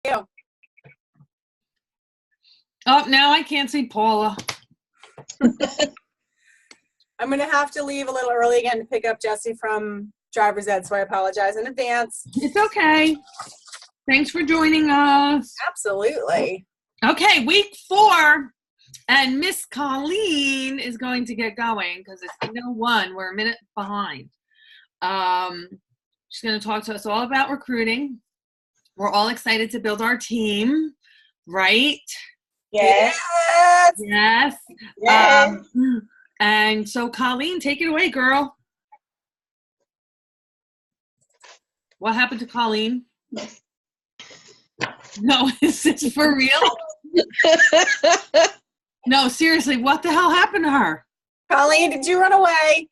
you? Oh, now I can't see Paula. I'm going to have to leave a little early again to pick up Jesse from driver's ed, so I apologize in advance. It's okay. Thanks for joining us. Absolutely. Okay, week 4, and Miss Colleen is going to get going because it's 1:01. We're a minute behind. She's going to talk to us all about recruiting. We're all excited to build our team, right? Yes. Yes. Yes. And so, Colleen, take it away, girl. What happened to Colleen? No, is this for real? No, seriously, what the hell happened to her? Colleen, did you run away?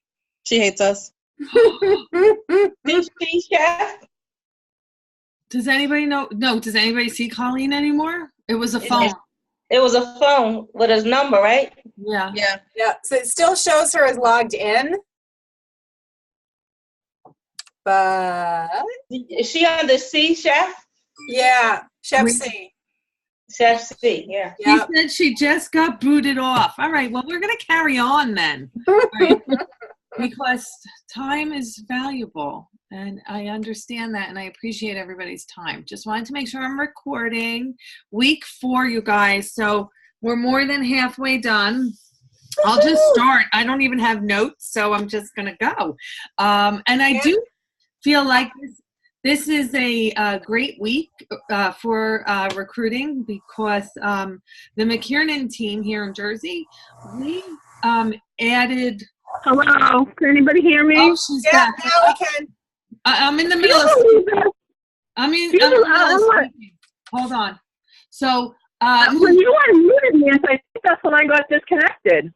She hates us. Chef? Does anybody know? No, does anybody see Colleen anymore? It was a phone. It was a phone with his number, right? Yeah. Yeah, so it still shows her as logged in. But Is she on the C, Chef? yeah, Chef C. Chef C, yeah. She Yeah. said she just got booted off. All right, well, we're going to carry on then. All right? Because time is valuable, and I understand that, and I appreciate everybody's time. Just wanted to make sure I'm recording. Week 4, you guys, so we're more than halfway done. I'll just start. I don't even have notes, so I'm just going to go. And I do feel like this is a great week for recruiting because the McKiernan team here in Jersey, we added... Hello, can anybody hear me? Oh, she's Yeah, back. now we can. I'm in the middle of speaking. I'm in the middle of speaking. Hold on. So, When you unmuted me, I think that's when I got disconnected.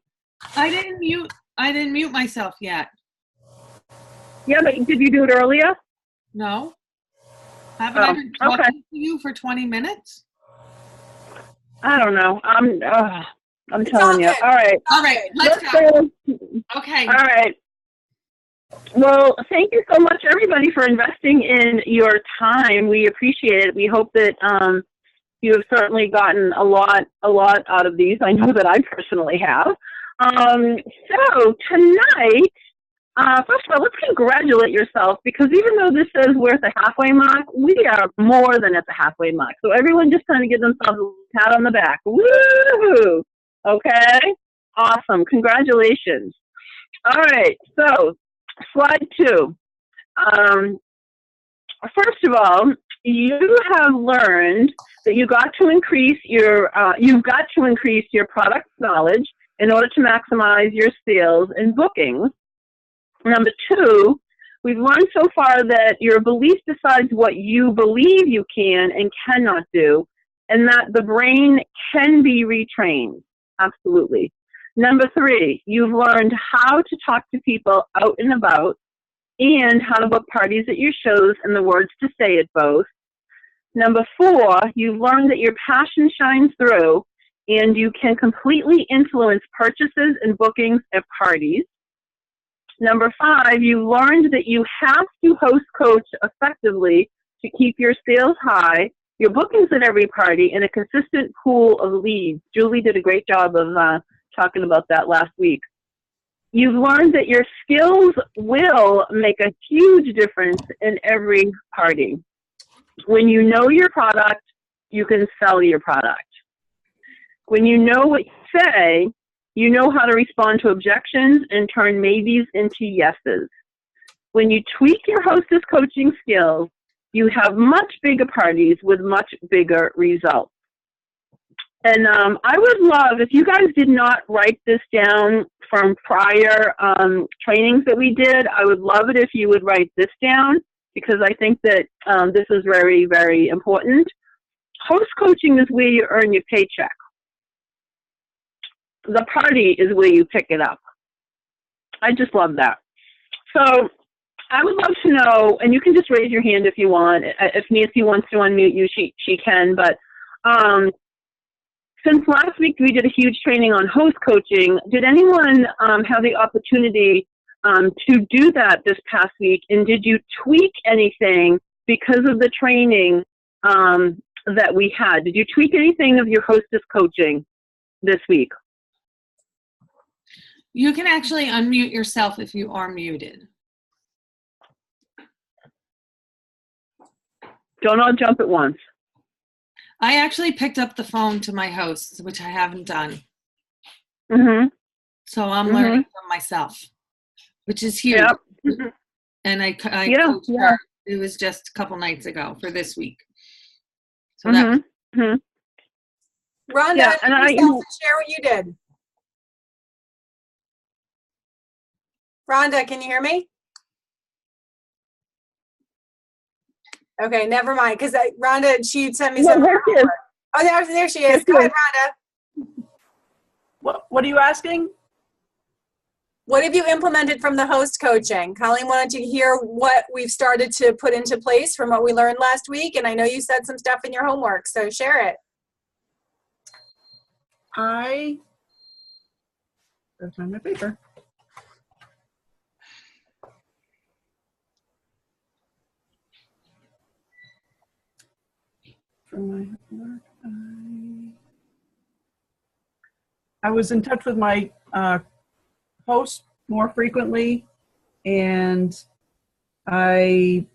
I didn't mute myself yet. Yeah, but did you do it earlier? No. Haven't I been talking okay. to you for 20 minutes? I don't know. I'm telling you. okay. All right. All right, let's go. Okay. All right. Well, thank you so much, everybody, for investing in your time. We appreciate it. We hope that you have certainly gotten a lot out of these. I know that I personally have. So tonight, first of all, let's congratulate yourself, because even though this says we're at the halfway mark, we are more than at the halfway mark. So everyone just kind of give themselves a pat on the back. Woo! Okay? Awesome. Congratulations. All right. So slide 2. First of all, you have learned that you've got to increase your product knowledge in order to maximize your sales and bookings. Number 2, we've learned so far that your belief decides what you believe you can and cannot do, and that the brain can be retrained. Absolutely. Number 3, you've learned how to talk to people out and about and how to book parties at your shows and the words to say at both. Number 4, you've learned that your passion shines through and you can completely influence purchases and bookings at parties. Number 5, you learned that you have to host coach effectively to keep your sales high, your bookings at every party, and a consistent pool of leads. Julie did a great job of talking about that last week. You've learned that your skills will make a huge difference in every party. When you know your product, you can sell your product. When you know what you say, you know how to respond to objections and turn maybes into yeses. When you tweak your hostess coaching skills, you have much bigger parties with much bigger results. And I would love, if you guys did not write this down from prior trainings that we did, I would love it if you would write this down, because I think that this is very, very important. Host coaching is where you earn your paycheck. The party is where you pick it up. I just love that. So I would love to know, and you can just raise your hand if you want. If Nancy wants to unmute you, she can. But since last week we did a huge training on host coaching, did anyone have the opportunity to do that this past week? And did you tweak anything because of the training that we had. Did you tweak anything of your hostess coaching this week? You can actually unmute yourself if you are muted. Don't all jump at once. I actually picked up the phone to my hosts, which I haven't done. Mm-hmm. So I'm learning from myself, which is huge. Yep. And I Yeah, coached yeah. her. It was just a couple nights ago for this week. So that Mm-hmm. Rhonda, Yeah, and unmute yourself and share what you did. Rhonda, can you hear me? Okay, never mind. Because Rhonda, she sent me No, some. there she is. Oh, there she is. There Go she ahead, is. Rhonda. What are you asking? What have you implemented from the host coaching? Colleen wanted to hear what we've started to put into place from what we learned last week. And I know you said some stuff in your homework, so share it. Gotta find my paper. From my homework, I was in touch with my host more frequently, and I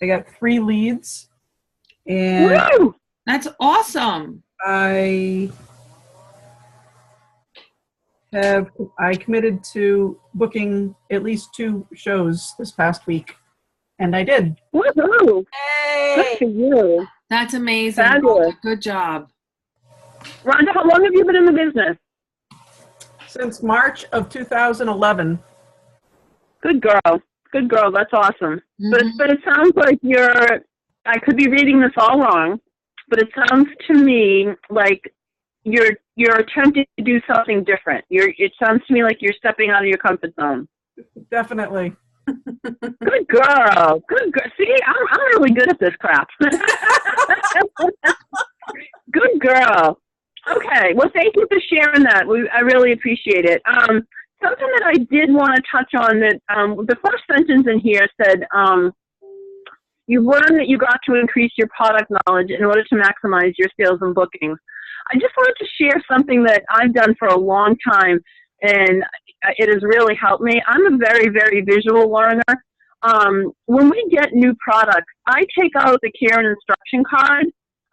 got 3 leads, and Woo! That's awesome. I committed to booking at least 2 shows this past week, and I did. Woohoo! Good Hey! for you. That's amazing. Fabulous. Rhonda. Good job. Rhonda, how long have you been in the business? Since March of 2011. Good girl. Good girl. That's awesome. Mhm. But it sounds like I could be reading this all wrong, but it sounds to me like you're attempting to do something different. It sounds to me like you're stepping out of your comfort zone. Definitely. Good girl. Good girl. See, I'm really good at this crap. Good girl. Okay. Well, thank you for sharing that. I really appreciate it. Something that I did want to touch on that the first sentence in here said, you learned that you got to increase your product knowledge in order to maximize your sales and bookings. I just wanted to share something that I've done for a long time, and it has really helped me. I'm a very, very visual learner. When we get new products, I take out the care and instruction card.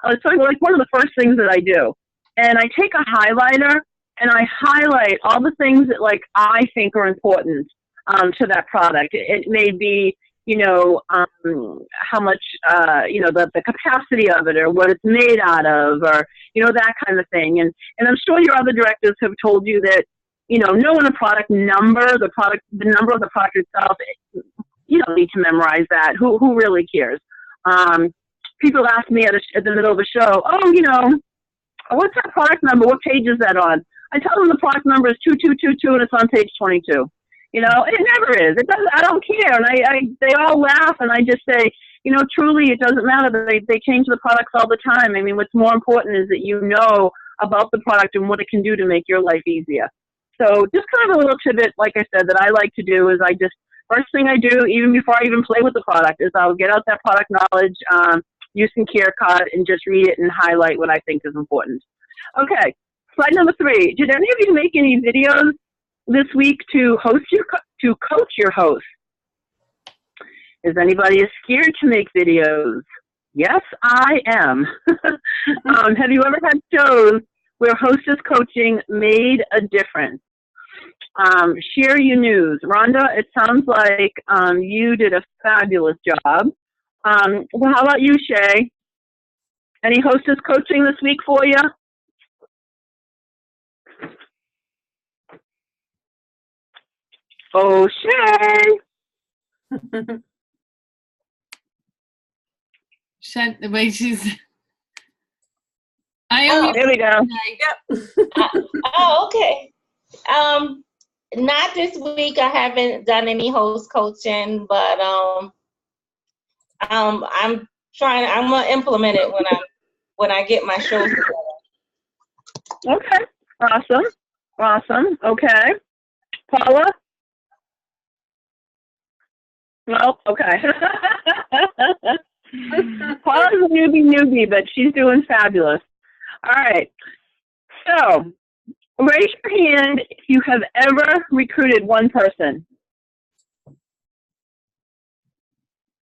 It's like one of the first things that I do. And I take a highlighter and I highlight all the things that I think are important to that product. It may be, how much, the capacity of it or what it's made out of or, that kind of thing. And I'm sure your other directors have told you that, knowing a product number, the number of the product itself, you don't need to memorize that. Who really cares? People ask me at the middle of a show, what's that product number? What page is that on? I tell them the product number is 2222 and it's on page 22. It never is. It doesn't. I don't care. And they all laugh, and I just say, truly, it doesn't matter. They change the products all the time. I mean, what's more important is that you know about the product and what it can do to make your life easier. So just kind of a little tidbit, like I said, that I like to do is first thing I do, even before I even play with the product, is I'll get out that product knowledge, use some care card, and just read it and highlight what I think is important. Okay, slide number 3. Did any of you make any videos this week to coach your host? Is anybody scared to make videos? Yes, I am. Have you ever had shows where hostess coaching made a difference? Share your news. Rhonda, it sounds like you did a fabulous job. Well, how about you, Shay? Any hostess coaching this week for you? Oh, Shay. The way she's. Here we go. Okay. Not this week. I haven't done any host coaching, but I'm gonna implement it when I get my shows together. Okay. Awesome. Okay. Paula? Well, okay. Paula's a newbie, but she's doing fabulous. All right. So, raise your hand if you have ever recruited one person.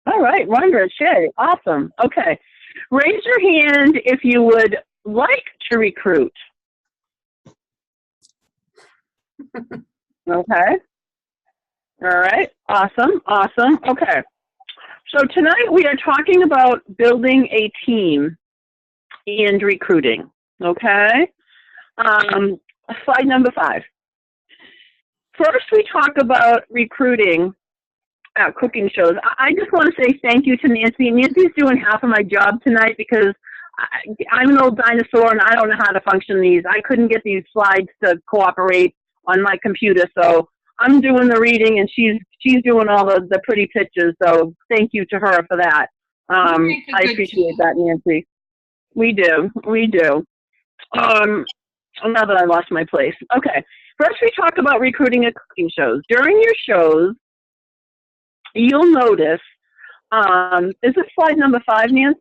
All right, Rhonda, Shay, awesome. Okay. Raise your hand if you would like to recruit. Okay. All right, awesome, awesome. Okay. So tonight we are talking about building a team and recruiting. Okay. Slide number 5. First, we talk about recruiting at cooking shows. I just want to say thank you to Nancy. Nancy's doing half of my job tonight because I'm an old dinosaur and I don't know how to function these. I couldn't get these slides to cooperate on my computer, so I'm doing the reading and she's doing all the pretty pictures. So thank you to her for that. I appreciate that, Nancy. We do. Now that I lost my place. Okay. First, we talk about recruiting at cooking shows. During your shows, you'll notice, is this slide number 5, Nancy?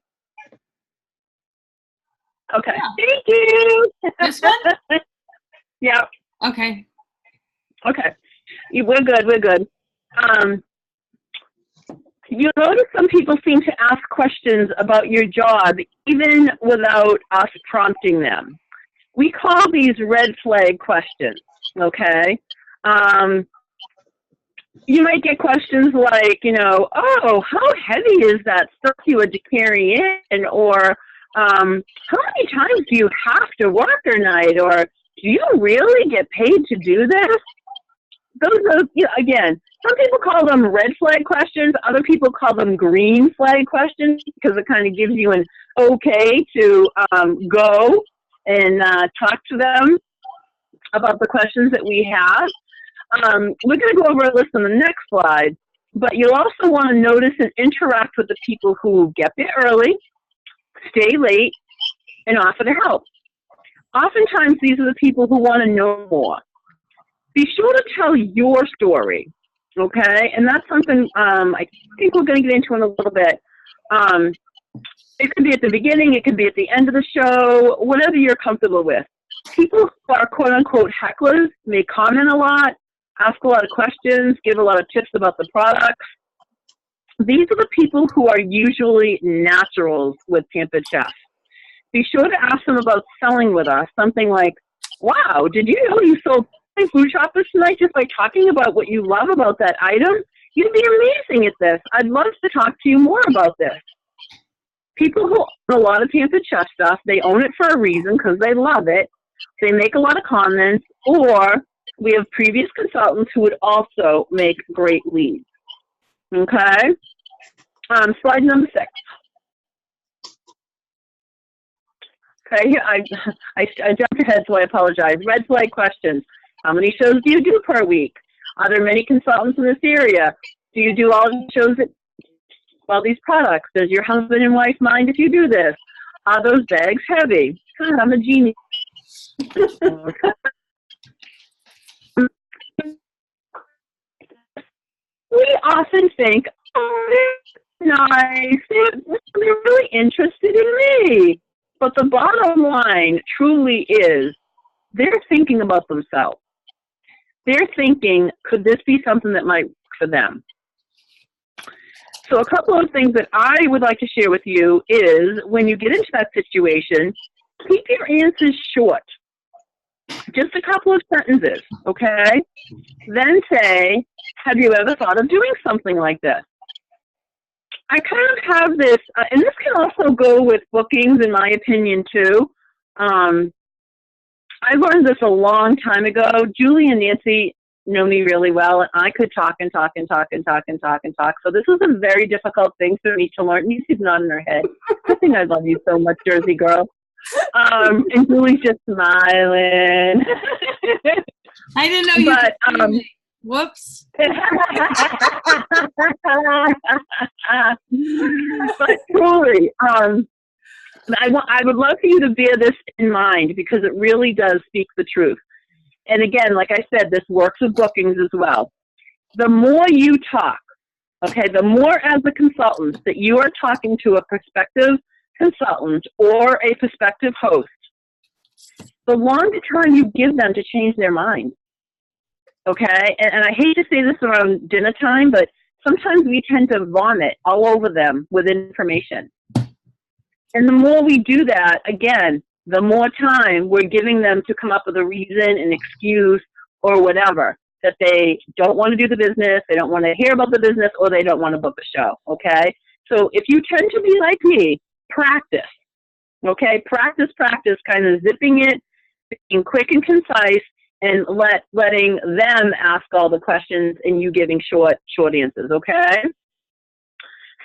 Okay. Yeah. Thank you. This one? Yeah. Okay. Okay. We're good. You'll notice some people seem to ask questions about your job even without us prompting them. We call these red flag questions, okay? You might get questions like, oh, how heavy is that stuff you had to carry in? Or how many times do you have to work a night? Or do you really get paid to do this? Those are, again, some people call them red flag questions. Other people call them green flag questions because it kind of gives you an okay to go and talk to them about the questions that we have. We're going to go over a list on the next slide, but you'll also want to notice and interact with the people who get there early, stay late, and offer to help. Oftentimes, these are the people who want to know more. Be sure to tell your story, okay? And that's something I think we're going to get into in a little bit. It could be at the beginning, it could be at the end of the show, whatever you're comfortable with. People who are quote-unquote hecklers may comment a lot, ask a lot of questions, give a lot of tips about the products. These are the people who are usually naturals with Pampered Chef. Be sure to ask them about selling with us, something like, wow, did you know you sold food shoppers tonight just by talking about what you love about that item? You'd be amazing at this. I'd love to talk to you more about this. People who own a lot of Pampered Chef stuff, they own it for a reason because they love it. They make a lot of comments, or we have previous consultants who would also make great leads. Okay? Slide number 6. Okay, I jumped ahead, so I apologize. Red flag questions. How many shows do you do per week? Are there many consultants in this area? Do you do all the shows that all these products? Does your husband and wife mind if you do this? Are those bags heavy? God, I'm a genius. We often think, oh, they're nice. They're really interested in me. But the bottom line truly is they're thinking about themselves. They're thinking, could this be something that might work for them? So a couple of things that I would like to share with you is when you get into that situation, keep your answers short. Just a couple of sentences, okay? Then say, have you ever thought of doing something like this? I kind of have this, and this can also go with bookings, in my opinion, too. I learned this a long time ago. Julie and Nancy know me really well, and I could talk and talk and talk and talk and talk and talk. So this was a very difficult thing for me to learn. Nancy's nodding her head. I think I love you so much, Jersey girl. And Julie's just smiling. I didn't know you could me. Whoops. But truly, I would love for you to bear this in mind because it really does speak the truth. And again, like I said, this works with bookings as well. The more you talk, Okay, the more as a consultant that you are talking to a prospective consultant or a prospective host, the longer time you give them to change their mind. Okay, and I hate to say this around dinner time, but sometimes we tend to vomit all over them with information. And the more we do that, again, the more time we're giving them to come up with a reason, an excuse, or whatever, that they don't want to do the business, they don't want to hear about the business, or they don't want to book a show, okay? So if you tend to be like me, practice, okay? Practice, kind of zipping it, being quick and concise, and letting them ask all the questions and you giving short answers, okay?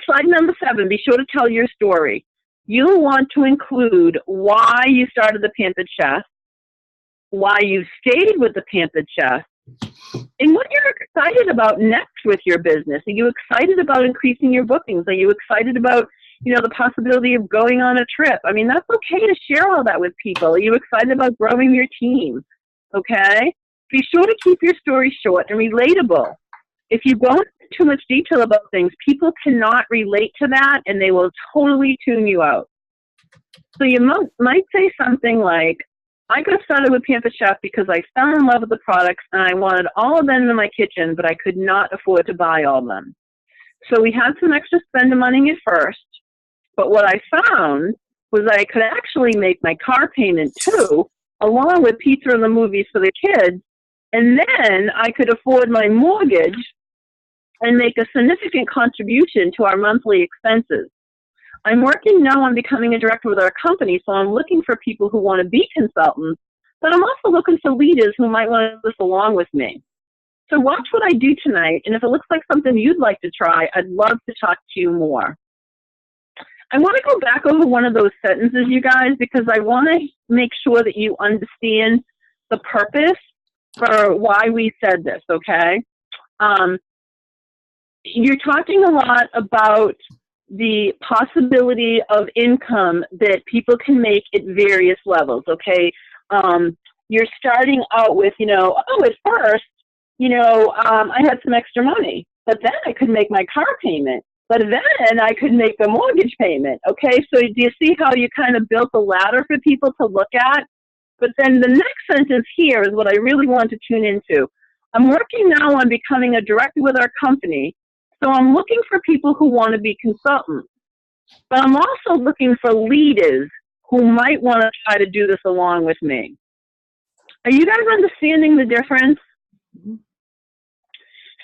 Slide number 7, be sure to tell your story. You'll want to include why you started the Pampered Chef, why you stayed with the Pampered Chef, and what you're excited about next with your business. Are you excited about increasing your bookings? Are you excited about, the possibility of going on a trip? I mean, that's okay to share all that with people. Are you excited about growing your team? Okay? Be sure to keep your story short and relatable. If you go into too much detail about things, people cannot relate to that and they will totally tune you out. So you might say something like, I got started with Pampered Chef because I fell in love with the products and I wanted all of them in my kitchen, but I could not afford to buy all of them. So we had some extra spending money at first, but what I found was that I could actually make my car payment too, along with pizza and the movies for the kids, and then I could afford my mortgage and make a significant contribution to our monthly expenses. I'm working now on becoming a director with our company, so I'm looking for people who want to be consultants, but I'm also looking for leaders who might want to do this along with me. So watch what I do tonight, and if it looks like something you'd like to try, I'd love to talk to you more. I want to go back over one of those sentences, you guys, because I want to make sure that you understand the purpose for why we said this, okay? You're talking a lot about the possibility of income that people can make at various levels, okay? You're starting out with, at first, I had some extra money, but then I could make my car payment, but then I could make a mortgage payment, okay? So do you see how you kind of built a ladder for people to look at? But then the next sentence here is what I really want to tune into. I'm working now on becoming a director with our company, so I'm looking for people who want to be consultants. But I'm also looking for leaders who might want to try to do this along with me. Are you guys understanding the difference?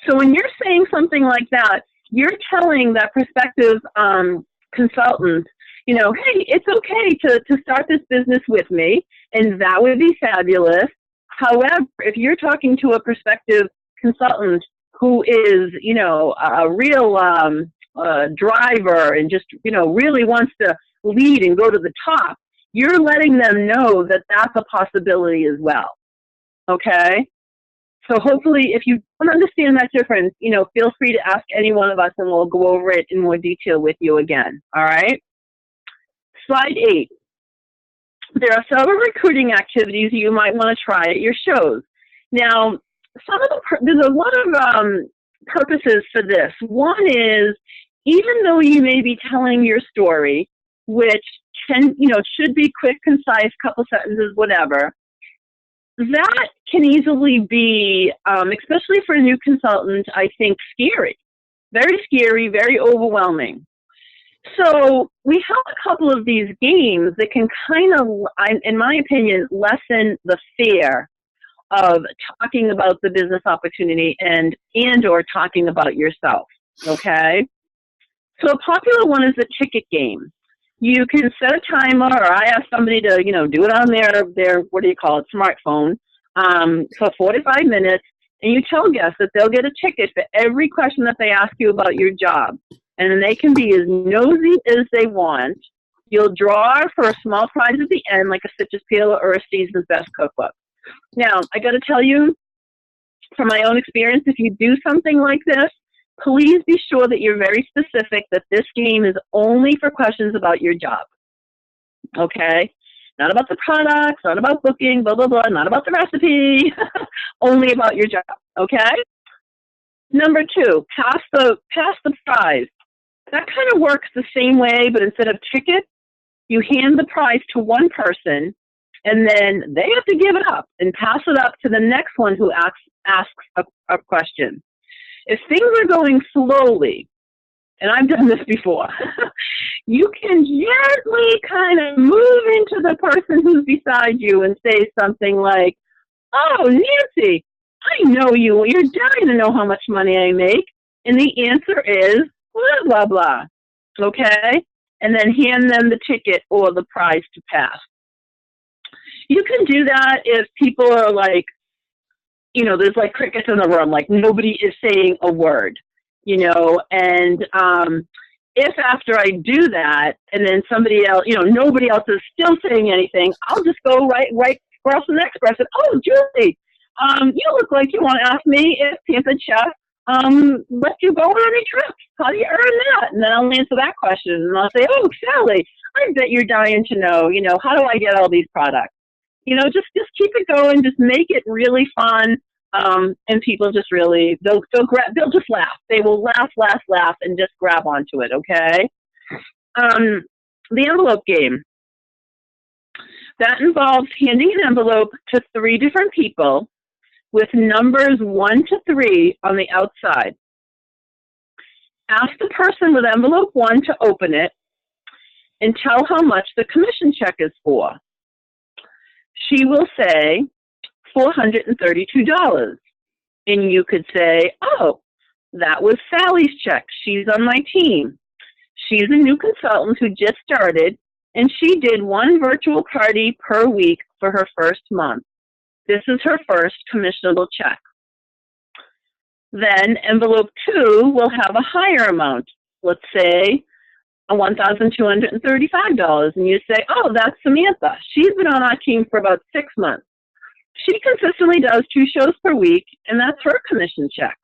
So when you're saying something like that, you're telling that prospective consultant, hey, it's okay to start this business with me, and that would be fabulous. However, if you're talking to a prospective consultant who is, a real driver and just, really wants to lead and go to the top, you're letting them know that that's a possibility as well, okay? So hopefully, if you don't understand that difference, feel free to ask any one of us and we'll go over it in more detail with you again, all right? Slide 8. There are several recruiting activities you might want to try at your shows. Now, there's a lot of purposes for this. One is, even though you may be telling your story, which should be quick, concise, couple sentences, whatever, that can easily be, especially for a new consultant, I think scary. Very scary, very overwhelming. So we have a couple of these games that can kind of, in my opinion, lessen the fear of talking about the business opportunity and or talking about yourself, okay? So a popular one is the ticket game. You can set a timer, or I ask somebody to, do it on their what do you call it, smartphone, for 45 minutes, and you tell guests that they'll get a ticket for every question that they ask you about your job. And then they can be as nosy as they want. You'll draw for a small prize at the end, like a citrus peel or a season's best cookbook. Now, I got to tell you, from my own experience, if you do something like this, please be sure that you're very specific that this game is only for questions about your job, okay? Not about the products, not about booking, blah, blah, blah, not about the recipe, only about your job, okay? Number 2, pass the prize. That kind of works the same way, but instead of tickets, you hand the prize to one person, and then they have to give it up and pass it up to the next one who asks a question. If things are going slowly, and I've done this before, you can gently kind of move into the person who's beside you and say something like, "Oh, Nancy, I know you. You're dying to know how much money I make." And the answer is blah, blah, blah. Okay? And then hand them the ticket or the prize to pass. You can do that if people are like, you know, there's like crickets in the room, like nobody is saying a word, you know, and if after I do that and then somebody else, you know, nobody else is still saying anything, I'll just go right across the next person. "Oh, Julie, you look like you want to ask me if Pampered Chef let you go on any trips. How do you earn that?" And then I'll answer that question, and I'll say, "Oh, Sally, I bet you're dying to know, you know, how do I get all these products?" You know, just keep it going, just make it really fun, and people just really, they'll just laugh. They will laugh, and just grab onto it, okay? The envelope game. That involves handing an envelope to 3 different people with numbers 1 to 3 on the outside. Ask the person with envelope 1 to open it and tell how much the commission check is for. She will say $432. And you could say, "Oh, that was Sally's check. She's on my team. She's a new consultant who just started, and she did 1 virtual party per week for her first month. This is her first commissionable check." Then envelope 2 will have a higher amount. Let's say $1,235. And you say, "Oh, that's Samantha. She's been on our team for about 6 months. She consistently does 2 shows per week, and that's her commission check."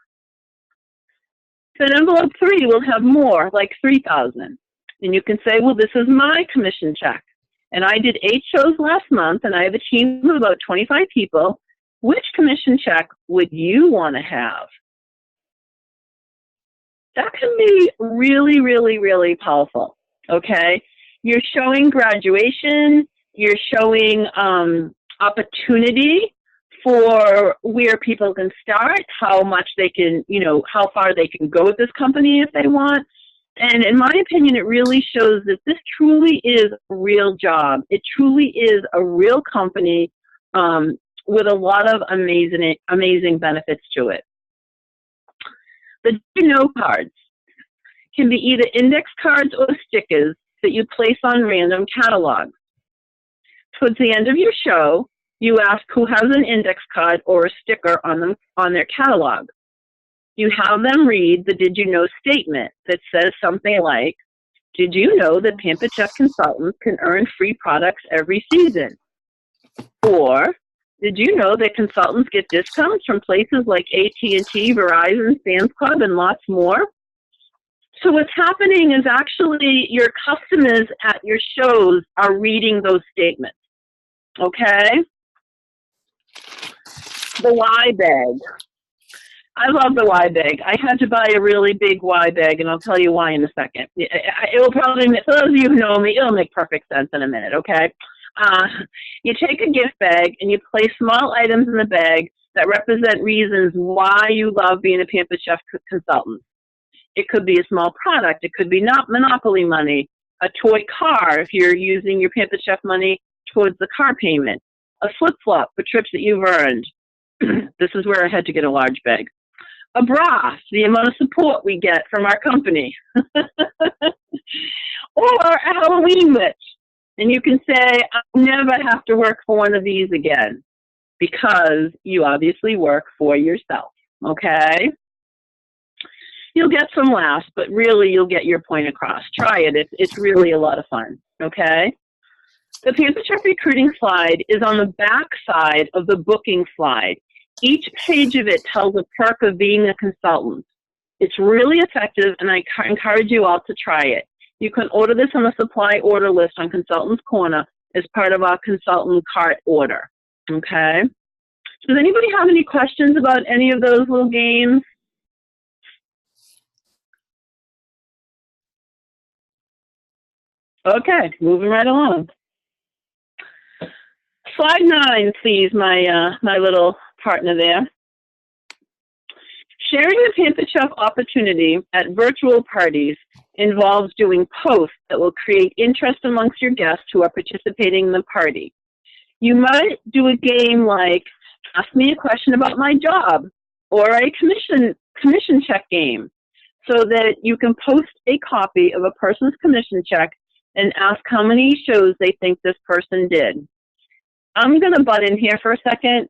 Then envelope 3 will have more, like $3,000. And you can say, "Well, this is my commission check. And I did 8 shows last month, and I have a team of about 25 people. Which commission check would you want to have?" That can be really, really, really powerful, okay? You're showing graduation, you're showing opportunity for where people can start, how much they can, you know, how far they can go with this company if they want. And in my opinion, it really shows that this truly is a real job. It truly is a real company with a lot of amazing benefits to it. The "Do you know" cards can be either index cards or stickers that you place on random catalogs. Towards the end of your show, you ask who has an index card or a sticker on their catalog. You have them read the "Did you know" statement that says something like, "Did you know that Pampered Chef consultants can earn free products every season?" Or, "Did you know that consultants get discounts from places like AT&T, Verizon, Sam's Club, and lots more?" So what's happening is actually your customers at your shows are reading those statements, okay? The Y bag. I love the Y bag. I had to buy a really big Y bag, and I'll tell you why in a second. It will probably, for those of you who know me, it'll make perfect sense in a minute, okay? You take a gift bag and you place small items in the bag that represent reasons why you love being a Pampered Chef consultant. It could be a small product. It could be not Monopoly money, a toy car if you're using your Pampered Chef money towards the car payment, a flip-flop for trips that you've earned. This is where I had to get a large bag. A bra, the amount of support we get from our company. Or a Halloween witch. And you can say, "I'll never have to work for one of these again," because you obviously work for yourself, okay? You'll get some laughs, but really you'll get your point across. Try it. It's really a lot of fun, okay? The Pampered Chef recruiting slide is on the back side of the booking slide. Each page of it tells a perk of being a consultant. It's really effective, and I encourage you all to try it. You can order this on the supply order list on Consultant's Corner as part of our consultant cart order, okay? Does anybody have any questions about any of those little games? Okay, moving right along. Slide 9, please, my little partner there. Sharing the Pampered Chef opportunity at virtual parties involves doing posts that will create interest amongst your guests who are participating in the party. You might do a game like, ask me a question about my job, or a commission check game, so that you can post a copy of a person's commission check and ask how many shows they think this person did. I'm going to butt in here for a second.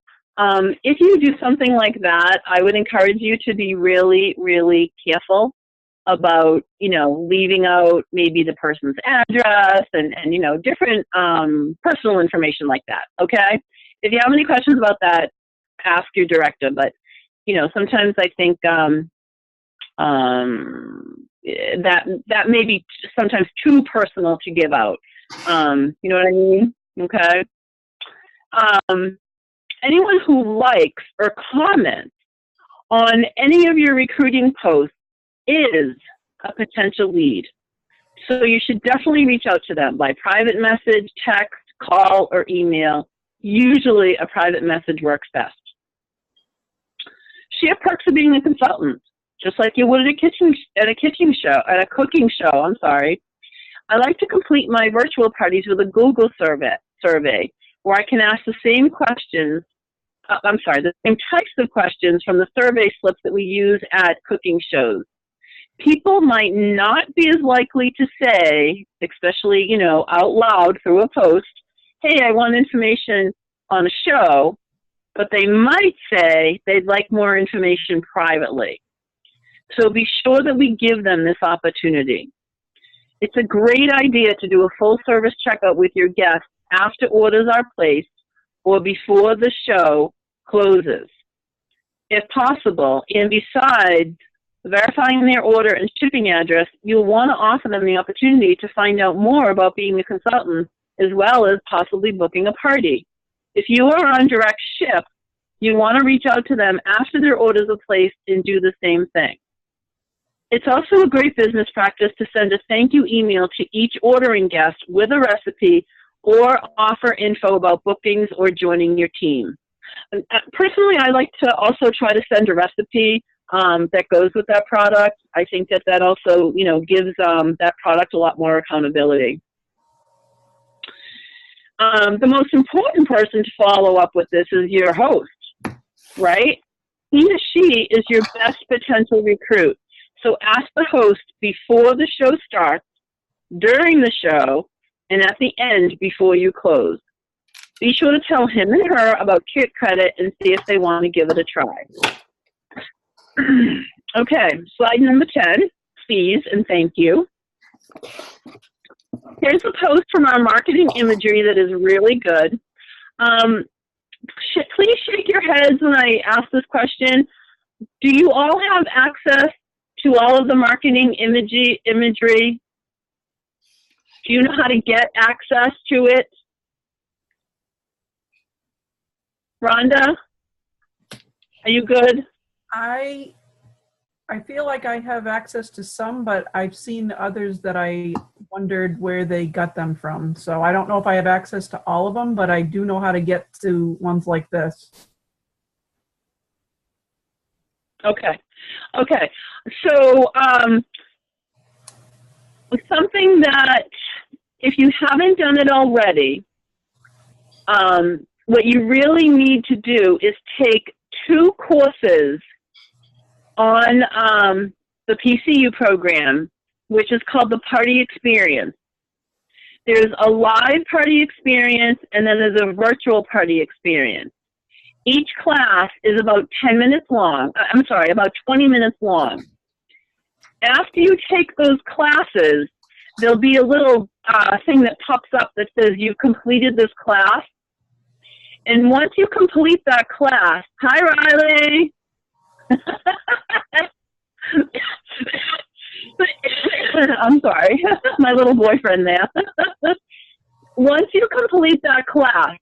If you do something like that, I would encourage you to be really, really careful about, leaving out maybe the person's address and different personal information like that, okay? If you have any questions about that, ask your director. But, sometimes I think that may be sometimes too personal to give out. You know what I mean? Okay. Anyone who likes or comments on any of your recruiting posts is a potential lead. So you should definitely reach out to them by private message, text, call, or email. Usually a private message works best. Share perks of being a consultant, just like you would at a cooking show. I like to complete my virtual parties with a Google survey where I can ask the same questions, the same types of questions from the survey slips that we use at cooking shows. People might not be as likely to say, especially, out loud through a post, hey, I want information on a show, but they might say they'd like more information privately. So be sure that we give them this opportunity. It's a great idea to do a full service checkout with your guests after orders are placed or before the show closes, if possible. And besides verifying their order and shipping address, you'll want to offer them the opportunity to find out more about being a consultant, as well as possibly booking a party. If you are on direct ship, you want to reach out to them after their orders are placed and do the same thing. It's also a great business practice to send a thank you email to each ordering guest with a recipe or offer info about bookings or joining your team. Personally, I like to also try to send a recipe that goes with that product. I think that also, gives that product a lot more accountability. The most important person to follow up with this is your host, right? He or she is your best potential recruit. So ask the host before the show starts, during the show, and at the end before you close. Be sure to tell him and her about Kit Credit and see if they want to give it a try. Okay, slide number 10, please and thank you. Here's a post from our marketing imagery that is really good. Please shake your heads when I ask this question. Do you all have access to all of the marketing imagery? Do you know how to get access to it? Rhonda, are you good? I feel like I have access to some, but I've seen others that I wondered where they got them from. So I don't know if I have access to all of them, but I do know how to get to ones like this. Okay. So something that, if you haven't done it already, what you really need to do is take 2 courses on the PCU program, which is called the Party Experience. There's a live party experience, and then there's a virtual party experience. Each class is about 10 minutes long. About 20 minutes long. After you take those classes, there'll be a little thing that pops up that says you've completed this class. And once you complete that class, hi Riley. I'm sorry, my little boyfriend there. Once you complete that class,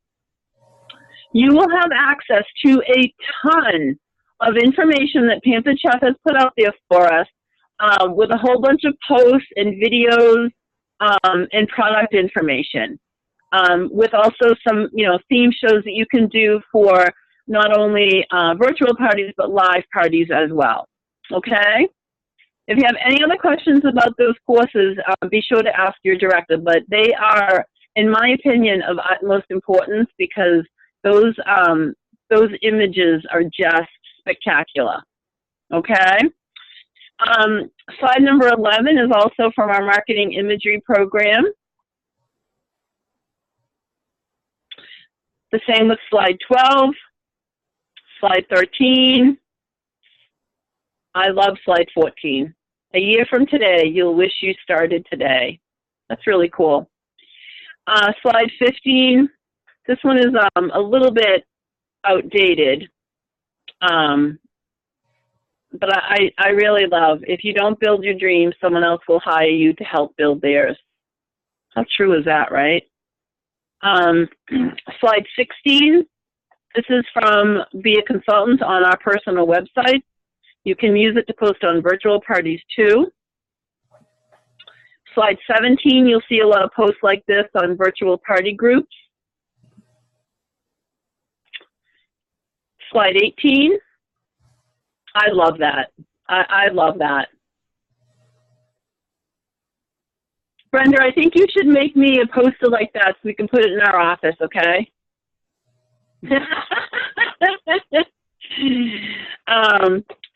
you will have access to a ton of information that Pampered Chef has put out there for us, with a whole bunch of posts and videos and product information, with also some, theme shows that you can do for not only virtual parties, but live parties as well. Okay? If you have any other questions about those courses, be sure to ask your director, but they are, in my opinion, of utmost importance because those images are just spectacular. Okay? Slide number 11 is also from our marketing imagery program. The same with slide 12, slide 13. I love slide 14. A year from today, you'll wish you started today. That's really cool. Slide 15. This one is a little bit outdated. But I really love, if you don't build your dreams, someone else will hire you to help build theirs. How true is that, right? Slide 16, this is from Be a Consultant on our personal website. You can use it to post on virtual parties too. Slide 17, you'll see a lot of posts like this on virtual party groups. Slide 18, I love that. I love that. Brenda, I think you should make me a poster like that so we can put it in our office, okay?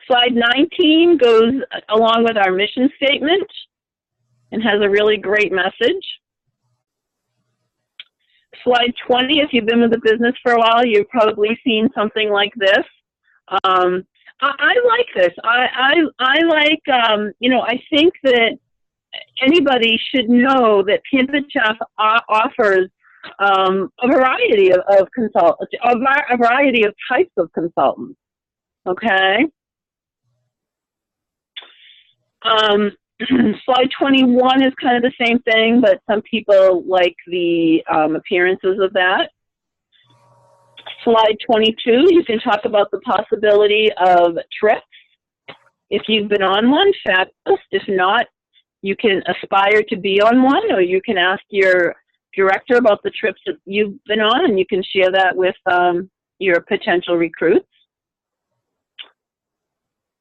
Slide 19 goes along with our mission statement and has a really great message. Slide 20, if you've been with the business for a while, you've probably seen something like this. I like this. I like, I think that anybody should know that Pampered Chef offers a variety of consultants, a variety of types of consultants. Okay. Slide 21 is kind of the same thing, but some people like the appearances of that. Slide 22, you can talk about the possibility of trips. If you've been on one, fabulous. If not, you can aspire to be on one, or you can ask your director about the trips that you've been on, and you can share that with your potential recruits.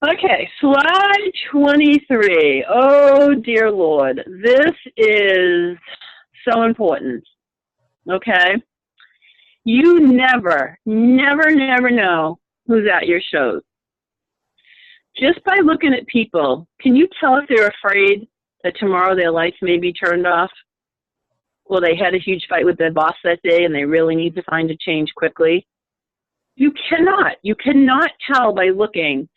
Okay, slide 23. Oh, dear Lord. This is so important. Okay? You never, never, never know who's at your shows. Just by looking at people, can you tell if they're afraid that tomorrow their lights may be turned off? Or they had a huge fight with their boss that day and they really need to find a change quickly? You cannot tell by looking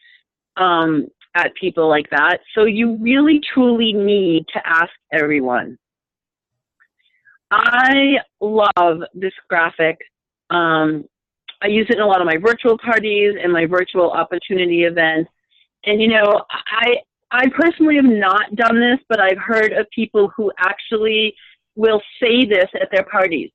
at people like that. So you really, truly need to ask everyone. I love this graphic. I use it in a lot of my virtual parties and my virtual opportunity events. And, I personally have not done this, but I've heard of people who actually will say this at their parties.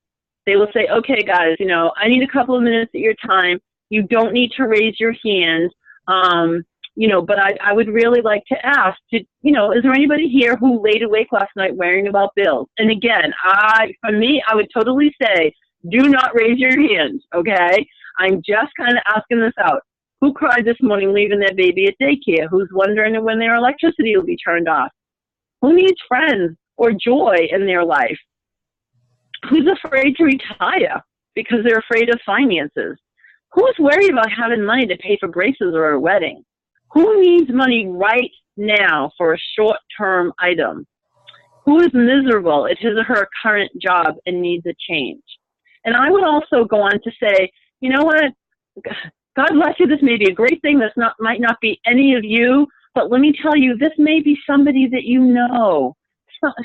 They will say, okay, guys, I need a couple of minutes of your time. You don't need to raise your hand. But I would really like to ask, is there anybody here who laid awake last night worrying about bills? And again, for me, I would totally say, do not raise your hands, okay? I'm just kind of asking this out. Who cried this morning leaving their baby at daycare? Who's wondering when their electricity will be turned off? Who needs friends or joy in their life? Who's afraid to retire because they're afraid of finances? Who's worried about having money to pay for braces or a wedding? Who needs money right now for a short-term item? Who is miserable at his or her current job and needs a change? And I would also go on to say, you know what? God bless you. This may be a great thing. This might not be any of you, but let me tell you, this may be somebody that you know.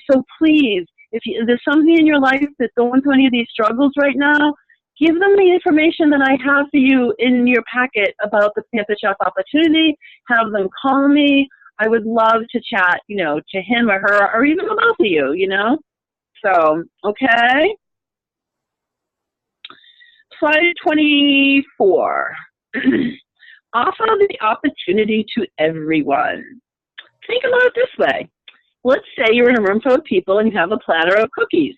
So please, if there's somebody in your life that's going through any of these struggles right now, give them the information that I have for you in your packet about the Pampered Chef opportunity. Have them call me. I would love to chat, to him or her, or even the both of you, So, okay. Slide 24. Offer the opportunity to everyone. Think about it this way. Let's say you're in a room full of people and you have a platter of cookies.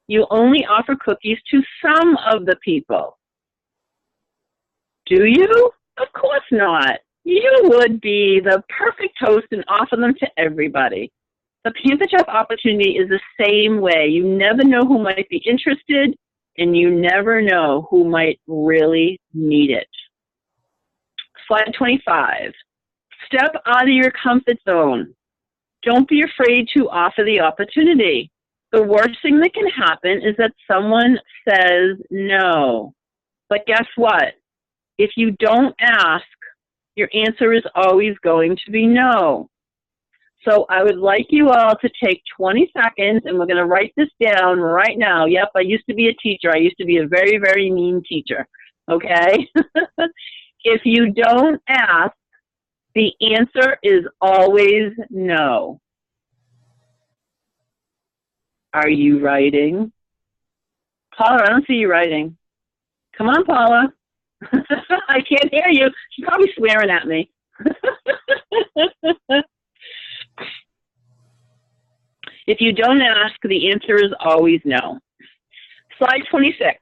You only offer cookies to some of the people. Do you? Of course not. You would be the perfect host and offer them to everybody. The Pampered Chef opportunity is the same way. You never know who might be interested, and you never know who might really need it. Slide 25. Step out of your comfort zone. Don't be afraid to offer the opportunity. The worst thing that can happen is that someone says no. But guess what? If you don't ask, your answer is always going to be no. So I would like you all to take 20 seconds, and we're going to write this down right now. Yep, I used to be a teacher. I used to be a very, very mean teacher, okay? If you don't ask, the answer is always no. Are you writing? Paula, I don't see you writing. Come on, Paula. I can't hear you. She's probably swearing at me. If you don't ask, the answer is always no. Slide 26.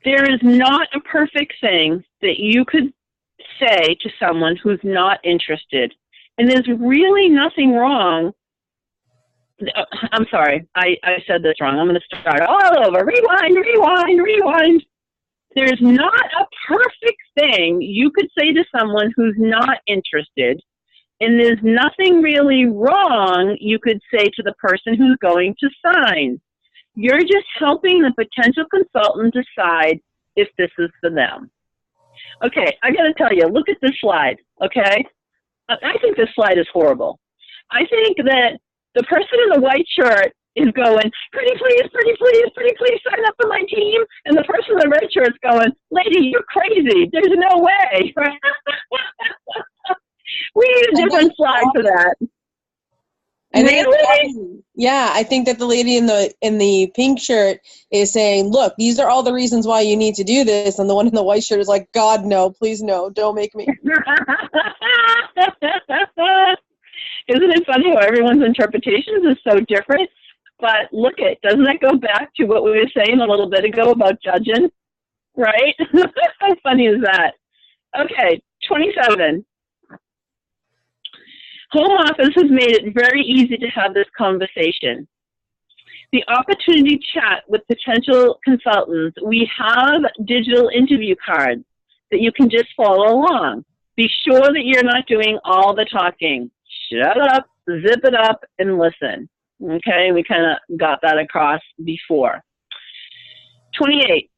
There is not a perfect thing that you could say to someone who's not interested. And there's really nothing wrong. I'm sorry, I said this wrong. I'm going to start all over. Rewind. There's not a perfect thing you could say to someone who's not interested. And there's nothing really wrong you could say to the person who's going to sign. You're just helping the potential consultant decide if this is for them. Okay, I got to tell you, look at this slide, okay? I think this slide is horrible. I think that the person in the white shirt is going, pretty please sign up for my team. And the person in the red shirt is going, lady, you're crazy. There's no way. We need a different slide for that. Really? Yeah, I think that the lady in the pink shirt is saying, look, these are all the reasons why you need to do this. And the one in the white shirt is like, God, no, please no, don't make me. Isn't it funny how everyone's interpretations is so different? But look doesn't that go back to what we were saying a little bit ago about judging? Right? How funny is that? Okay, 27. Home office has made it very easy to have this conversation. The opportunity chat with potential consultants. We have digital interview cards that you can just follow along. Be sure that you're not doing all the talking. Shut up, zip it up, and listen. Okay, we kind of got that across before. 28.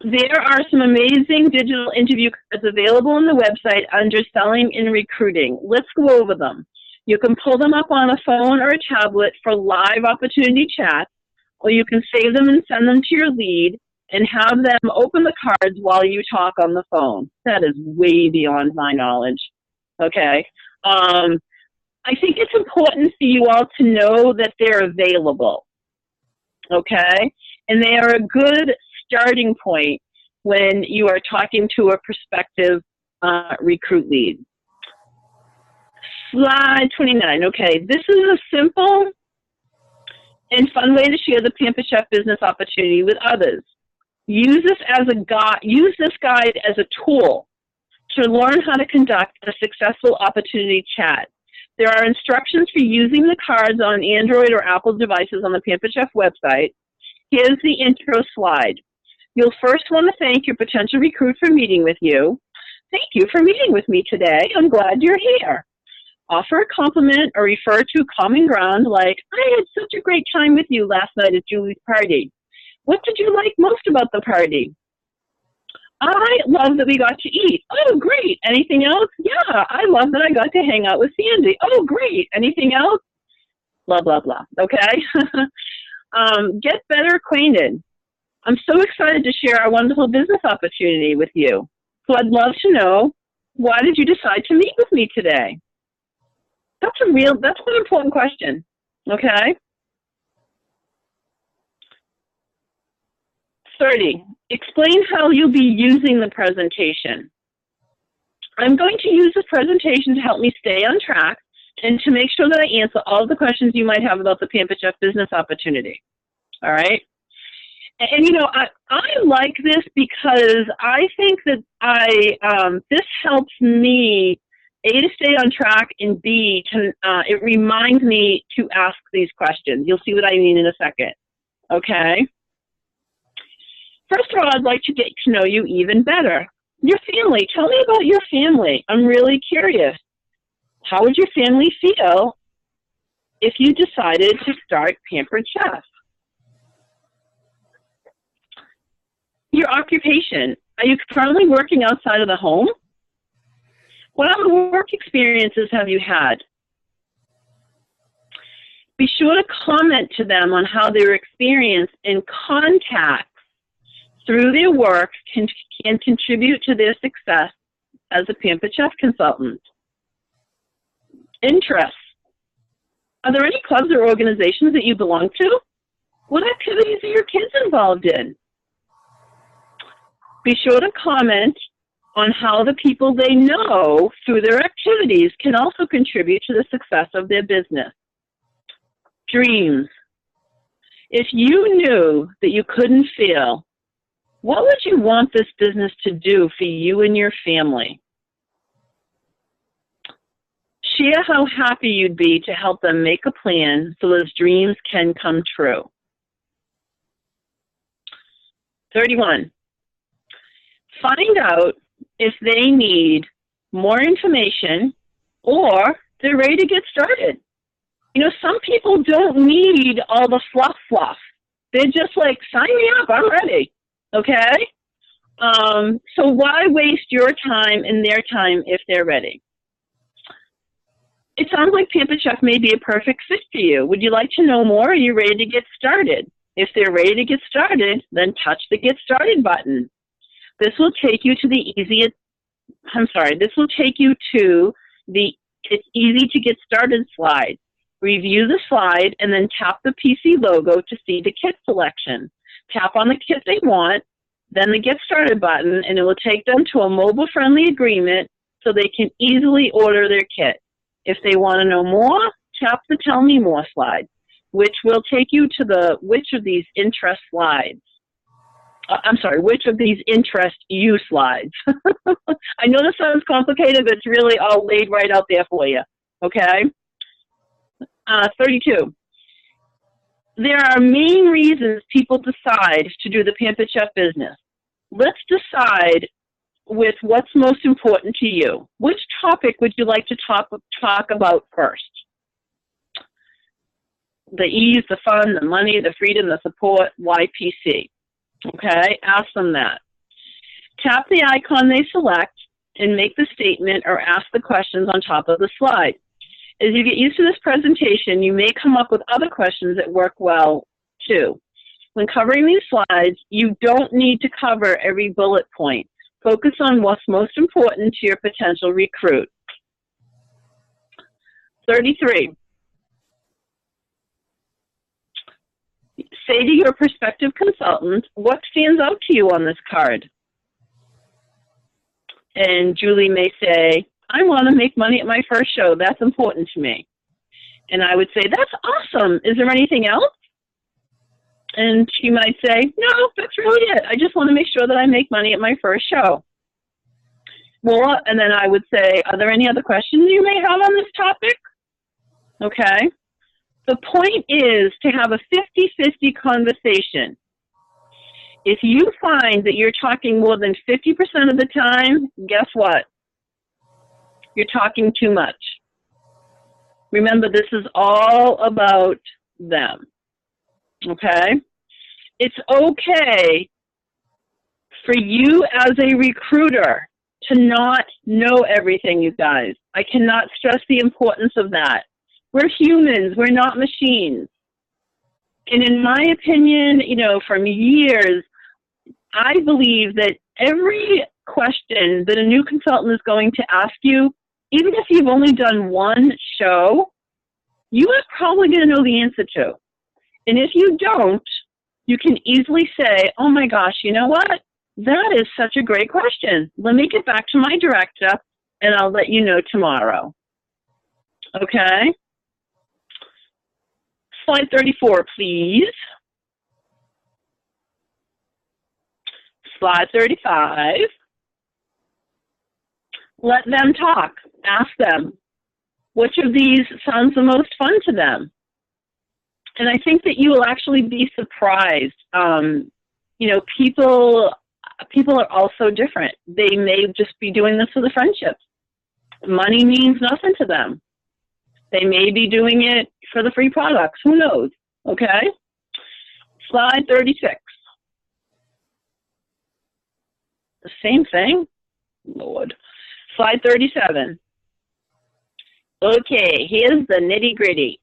There are some amazing digital interview cards available on the website under Selling and Recruiting. Let's go over them. You can pull them up on a phone or a tablet for live opportunity chat, or you can save them and send them to your lead and have them open the cards while you talk on the phone. That is way beyond my knowledge. Okay. I think it's important for you all to know that they're available. Okay. And they are a good starting point when you are talking to a prospective recruit lead. Slide 29. Okay, this is a simple and fun way to share the Pampered Chef business opportunity with others. Use this as a guide. Use this guide as a tool to learn how to conduct a successful opportunity chat. There are instructions for using the cards on Android or Apple devices on the Pampered Chef website. Here's the intro slide. You'll first want to thank your potential recruit for meeting with you. Thank you for meeting with me today. I'm glad you're here. Offer a compliment or refer to common ground like, I had such a great time with you last night at Julie's party. What did you like most about the party? I love that we got to eat. Oh, great. Anything else? Yeah, I love that I got to hang out with Sandy. Oh, great. Anything else? Blah, blah, blah. Okay? Get better acquainted. I'm so excited to share our wonderful business opportunity with you. So I'd love to know, why did you decide to meet with me today? That's an important question, okay? 30, explain how you'll be using the presentation. I'm going to use this presentation to help me stay on track and to make sure that I answer all of the questions you might have about the Pampered Chef business opportunity. All right? And you know, I like this because I think that this helps me, A, to stay on track, and B, it reminds me to ask these questions. You'll see what I mean in a second. Okay? First of all, I'd like to get to know you even better. Your family. Tell me about your family. I'm really curious. How would your family feel if you decided to start Pampered Chef? Your occupation. Are you currently working outside of the home? What other work experiences have you had? Be sure to comment to them on how their experience and contacts through their work can contribute to their success as a Pampered Chef consultant. Interests. Are there any clubs or organizations that you belong to? What activities are your kids involved in? Be sure to comment on how the people they know through their activities can also contribute to the success of their business. Dreams. If you knew that you couldn't fail, what would you want this business to do for you and your family? Share how happy you'd be to help them make a plan so those dreams can come true. 31. Find out if they need more information or they're ready to get started. You know, some people don't need all the fluff. They're just like, sign me up, I'm ready, okay? So why waste your time and their time if they're ready? It sounds like Pampered Chef may be a perfect fit for you. Would you like to know more? Are you ready to get started? If they're ready to get started, then touch the Get Started button. This will take you to the It's Easy to Get Started slide. Review the slide and then tap the PC logo to see the kit selection. Tap on the kit they want, then the Get Started button, and it will take them to a mobile-friendly agreement so they can easily order their kit. If they want to know more, tap the Tell Me More slide, which will take you to the which of these interest you slides. I know this sounds complicated, but it's really all laid right out there for you, okay? 32. There are main reasons people decide to do the Pampered Chef business. Let's decide with what's most important to you. Which topic would you like to talk about first? The ease, the fun, the money, the freedom, the support, why PC? Okay, ask them that. Tap the icon they select and make the statement or ask the questions on top of the slide. As you get used to this presentation, you may come up with other questions that work well too. When covering these slides, you don't need to cover every bullet point. Focus on what's most important to your potential recruit. 33. Say to your prospective consultant, what stands out to you on this card? And Julie may say, I want to make money at my first show. That's important to me. And I would say, that's awesome. Is there anything else? And she might say, no, that's really it. I just want to make sure that I make money at my first show. Well, and then I would say, are there any other questions you may have on this topic? Okay. The point is to have a 50-50 conversation. If you find that you're talking more than 50% of the time, guess what? You're talking too much. Remember, this is all about them. Okay? It's okay for you as a recruiter to not know everything, you guys. I cannot stress the importance of that. We're humans. We're not machines. And in my opinion, you know, from years, I believe that every question that a new consultant is going to ask you, even if you've only done one show, you are probably going to know the answer to. And if you don't, you can easily say, oh my gosh, you know what? That is such a great question. Let me get back to my director and I'll let you know tomorrow. Okay. Slide 34, please. Slide 35. Let them talk. Ask them, which of these sounds the most fun to them? And I think that you will actually be surprised. People are also different. They may just be doing this for the friendships. Money means nothing to them. They may be doing it for the free products. Who knows? Okay? Slide 36. The same thing? Lord. Slide 37. Okay, here's the nitty-gritty.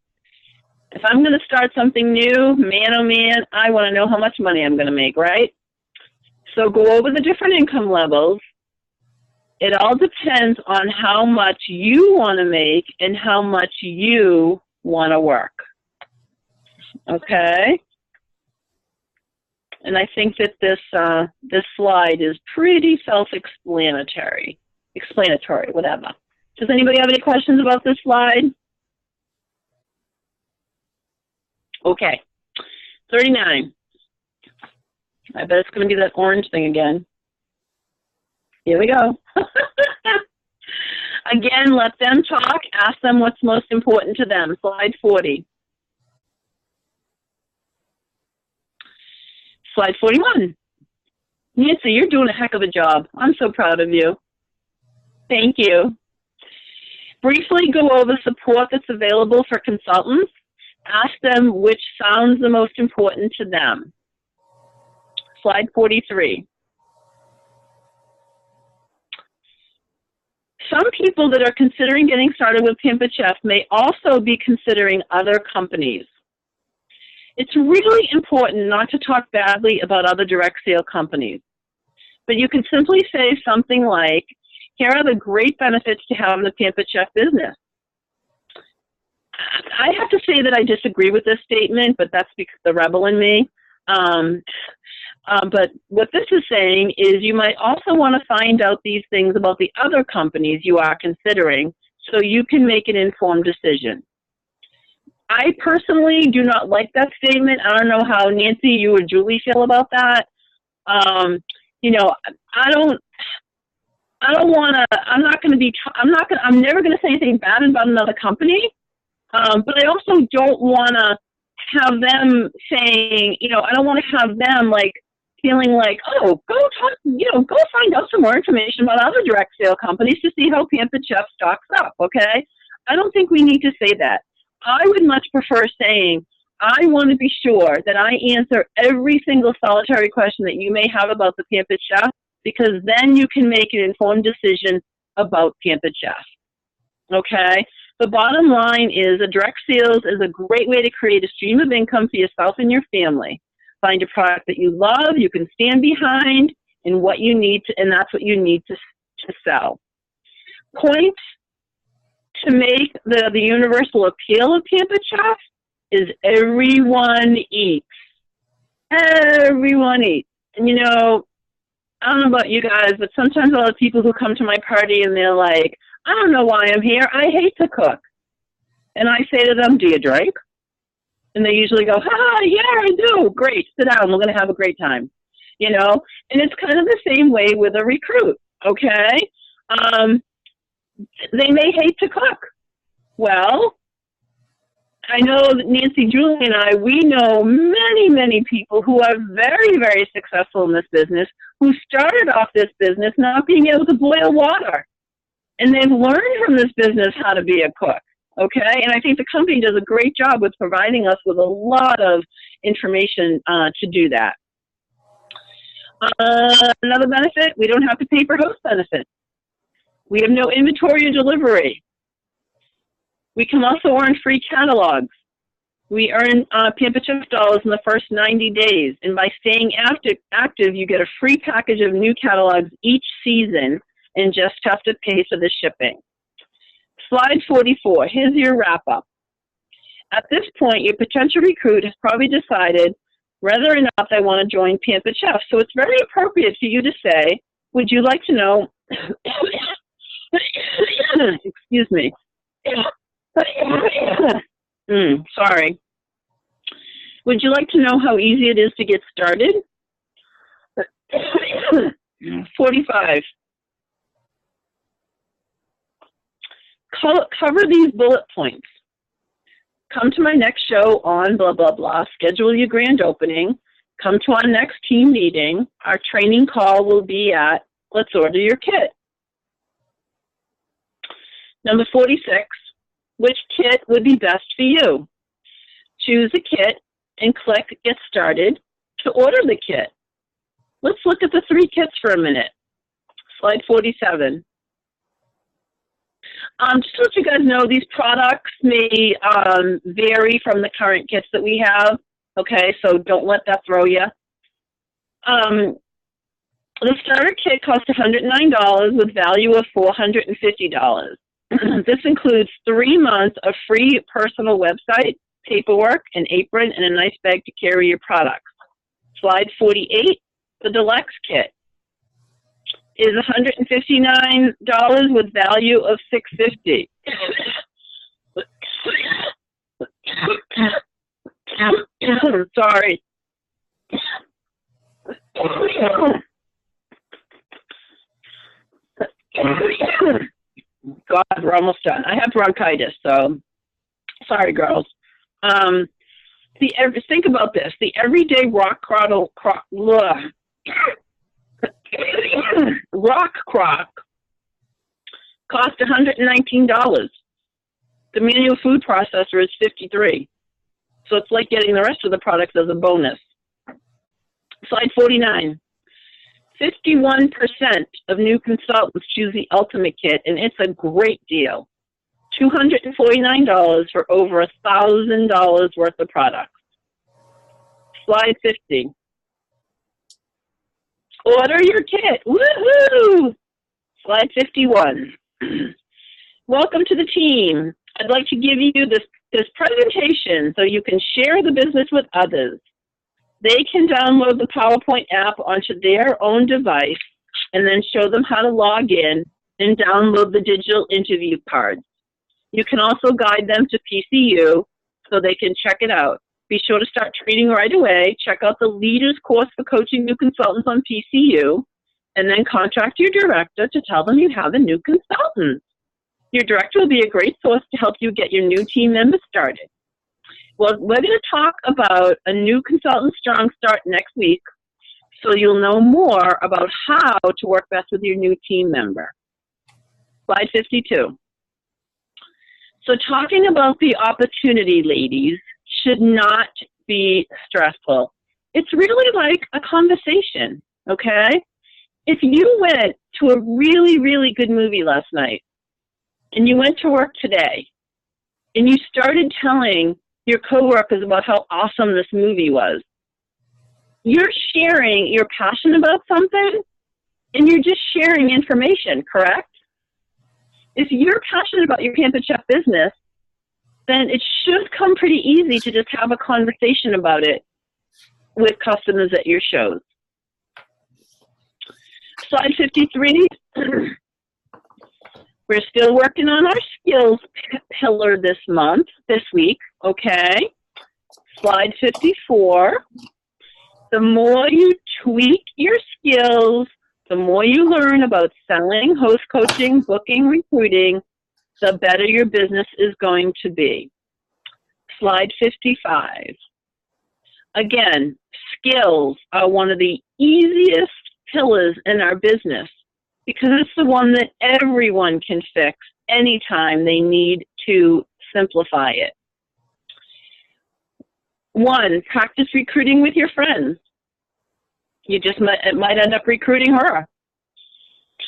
If I'm going to start something new, man, oh man, I want to know how much money I'm going to make, right? So go over the different income levels. It all depends on how much you want to make and how much you want to work. Okay? And I think that this slide is pretty self-explanatory, whatever. Does anybody have any questions about this slide? Okay. 39. I bet it's going to be that orange thing again. Here we go. Again, let them talk. Ask them what's most important to them. Slide 40. Slide 41. Nancy, you're doing a heck of a job. I'm so proud of you. Thank you. Briefly go over support that's available for consultants. Ask them which sounds the most important to them. Slide 43. Some people that are considering getting started with Pampered Chef may also be considering other companies. It's really important not to talk badly about other direct sale companies, but you can simply say something like, here are the great benefits to having the Pampered Chef business. I have to say that I disagree with this statement, but that's because the rebel in me. But what this is saying is you might also want to find out these things about the other companies you are considering so you can make an informed decision. I personally do not like that statement. I don't know how Nancy, you or Julie feel about that. I'm never going to say anything bad about another company. But I also don't want to have them saying, I don't want to have them feeling like, oh, go find out some more information about other direct sale companies to see how Pampered Chef stocks up, okay? I don't think we need to say that. I would much prefer saying, I want to be sure that I answer every single solitary question that you may have about the Pampered Chef, because then you can make an informed decision about Pampered Chef, okay? The bottom line is a direct sales is a great way to create a stream of income for yourself and your family. Find a product that you love, you can stand behind, and what you need to, and that's what you need to sell. Point to make the universal appeal of Pampered Chef is everyone eats. Everyone eats. And I don't know about you guys, but sometimes a lot of people who come to my party and they're like, I don't know why I'm here. I hate to cook. And I say to them, do you drink? And they usually go, yeah, I do. Great. Sit down. We're going to have a great time. And it's kind of the same way with a recruit, okay? They may hate to cook. Well, I know that Nancy, Julie, and I, we know many, many people who are very, very successful in this business who started off this business not being able to boil water. And they've learned from this business how to be a cook, okay? And I think the company does a great job with providing us with a lot of information to do that. Another benefit, we don't have to pay for host benefits. We have no inventory or delivery. We can also earn free catalogs. We earn Pampered Chef dollars in the first 90 days. And by staying active, you get a free package of new catalogs each season and just have to pay for the shipping. Slide 44, here's your wrap-up. At this point, your potential recruit has probably decided whether or not they want to join Pampered Chef. So it's very appropriate for you to say, would you like to know, excuse me, Sorry. Would you like to know how easy it is to get started? 45. Cover these bullet points. Come to my next show on blah, blah, blah. Schedule your grand opening. Come to our next team meeting. Our training call will be at, let's order your kit. Number 46, which kit would be best for you? Choose a kit and click Get Started to order the kit. Let's look at the 3 kits for a minute. Slide 47. Just to let you guys know, these products may vary from the current kits that we have. Okay, so don't let that throw you. The starter kit costs $109 with value of $450. This includes 3 months of free personal website, paperwork, an apron, and a nice bag to carry your products. Slide 48, the deluxe kit is $159 with value of $650. Sorry. God, we're almost done. I have bronchitis, so sorry, girls. Think about this. The everyday rock crock cost $119. The manual food processor is $53. So it's like getting the rest of the products as a bonus. Slide 49. 51% of new consultants choose the Ultimate Kit, and it's a great deal. $249 for over $1,000 worth of products. Slide 50. Order your kit. Woohoo! Slide 51. Welcome to the team. I'd like to give you this presentation so you can share the business with others. They can download the PowerPoint app onto their own device and then show them how to log in and download the digital interview cards. You can also guide them to PCU so they can check it out. Be sure to start training right away. Check out the Leaders Course for Coaching New Consultants on PCU, and then contact your director to tell them you have a new consultant. Your director will be a great source to help you get your new team members started. Well, we're going to talk about a new Consultant Strong Start next week, so you'll know more about how to work best with your new team member. Slide 52. So talking about the opportunity, ladies, should not be stressful. It's really like a conversation, okay? If you went to a really, really good movie last night, and you went to work today, and you started telling your coworkers about how awesome this movie was, you're sharing, you're passionate about something, and you're just sharing information, correct? If you're passionate about your Pampered Chef business, then it should come pretty easy to just have a conversation about it with customers at your shows. Slide 53. We're still working on our skills pillar this week, okay? Slide 54. The more you tweak your skills, the more you learn about selling, host coaching, booking, recruiting, the better your business is going to be. Slide 55. Again, skills are one of the easiest pillars in our business because it's the one that everyone can fix anytime they need to simplify it. 1, practice recruiting with your friends. You just might end up recruiting her.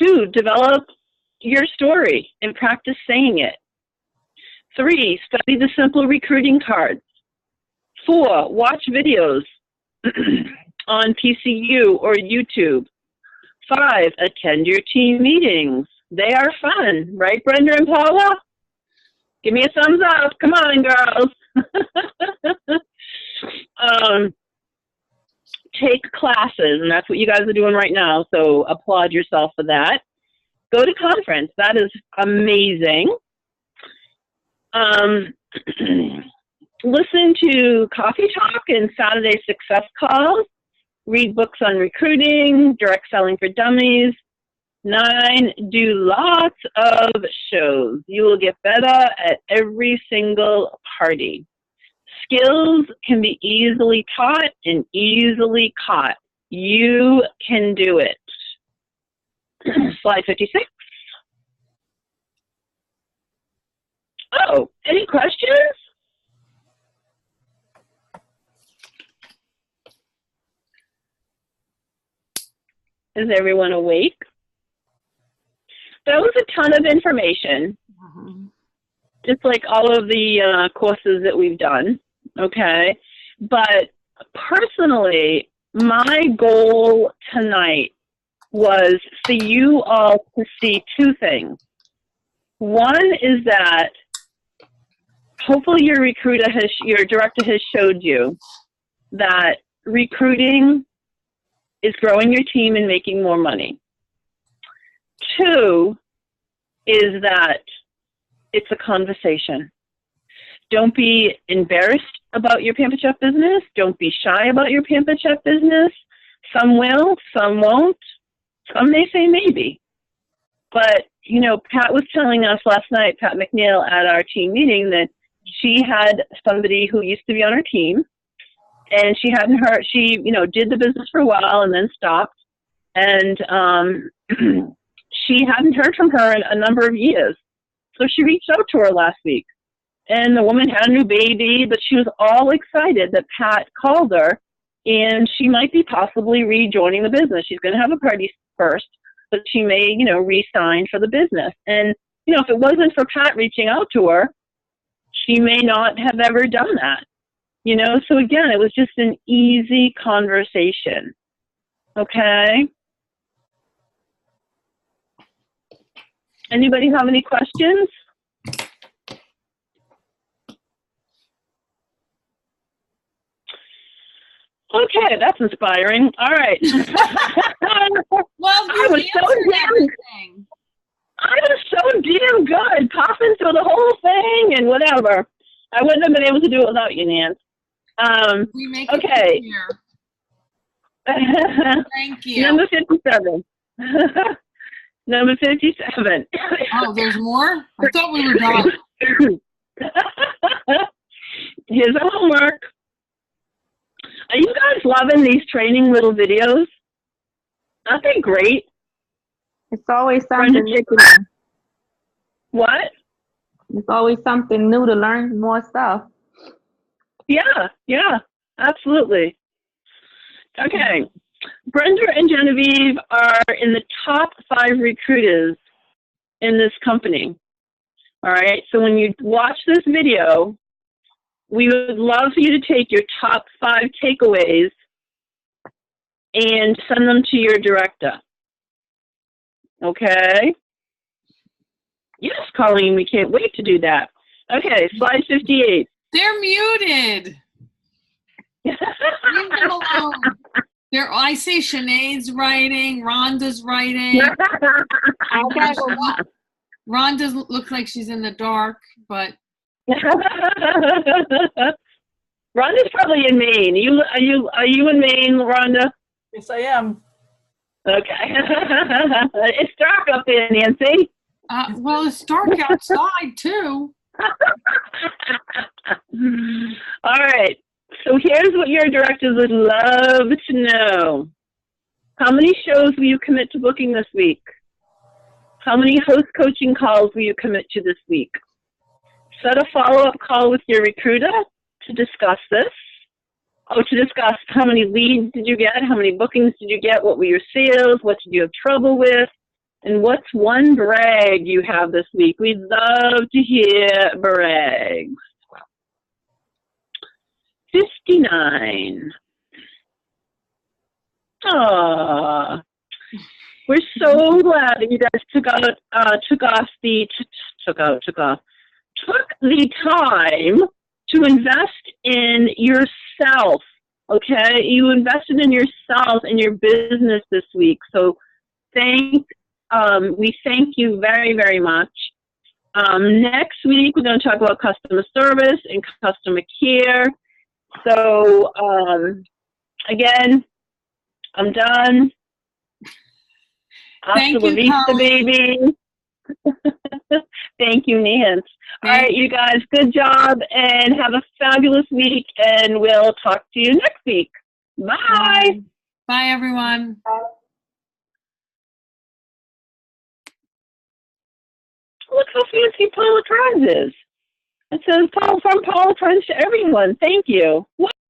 2, develop your story and practice saying it. 3, study the simple recruiting cards. 4, watch videos on PCU or YouTube. 5, attend your team meetings. They are fun, right, Brenda and Paula? Give me a thumbs up. Come on, girls. Take classes, and that's what you guys are doing right now, so applaud yourself for that. Go to conference. That is amazing. Listen to Coffee Talk and Saturday Success Calls. Read books on recruiting, direct selling for dummies. 9, do lots of shows. You will get better at every single party. Skills can be easily taught and easily caught. You can do it. Slide 56. Oh, any questions? Is everyone awake? That was a ton of information, just like all of the courses that we've done, okay? But personally, my goal tonight was for you all to see 2 things. One is that hopefully your director has showed you that recruiting is growing your team and making more money. 2 is that it's a conversation. Don't be embarrassed about your Pampered Chef business. Don't be shy about your Pampered Chef business. Some will, some won't. Some may say maybe. But, you know, Pat was telling us last night, Pat McNeil at our team meeting, that she had somebody who used to be on her team, and she hadn't heard, she, you know, did the business for a while and then stopped. And she hadn't heard from her in a number of years. So she reached out to her last week. And the woman had a new baby, but she was all excited that Pat called her, and she might be possibly rejoining the business. She's going to have a party first, but she may, you know, re-sign for the business. And, you know, if it wasn't for Pat reaching out to her, she may not have ever done that. You know, so again, it was just an easy conversation. Okay? Anybody have any questions? Okay, that's inspiring. All right. Well, I was so damn good, popping through the whole thing and whatever. I wouldn't have been able to do it without you, Nance. We make it Okay. easier. Thank you. Number 57. Number 57. Oh, there's more? I thought we were done. Here's the homework. Are you guys loving these training little videos? Aren't they great? It's always something new to learn. What? It's always something new to learn, more stuff. Yeah, absolutely. Okay. Brenda and Genevieve are in the top 5 recruiters in this company. All right, so when you watch this video, we would love for you to take your top 5 takeaways and send them to your director. Okay? Yes, Colleen, we can't wait to do that. Okay, slide 58. They're muted. Leave them alone. I see Sinead's writing, Rhonda's writing. Rhonda looks like she's in the dark, but Rhonda's probably in Maine. Are you in Maine, Rhonda? Yes, I am. Okay. It's dark up there, Nancy. Well, it's dark outside too. All right. So here's what your directors would love to know. How many shows will you commit to booking this week? How many host coaching calls will you commit to this week? Set a follow-up call with your recruiter to discuss this. To discuss how many leads did you get, how many bookings did you get, what were your sales, what did you have trouble with, and what's one brag you have this week? We'd love to hear brags. 59. Aww. We're so glad that you guys took the time to invest in yourself. Okay, you invested in yourself and your business this week. So we thank you very, very much. Next week, we're going to talk about customer service and customer care. So, again, I'm done. Thank Hasta la you, vista, Colleen. baby. Thank you, Nance. All right, you guys, good job, and have a fabulous week, and we'll talk to you next week. Bye. Bye, everyone. Look how fancy Paula Trans is. It says from Paula Trans to everyone. Thank you.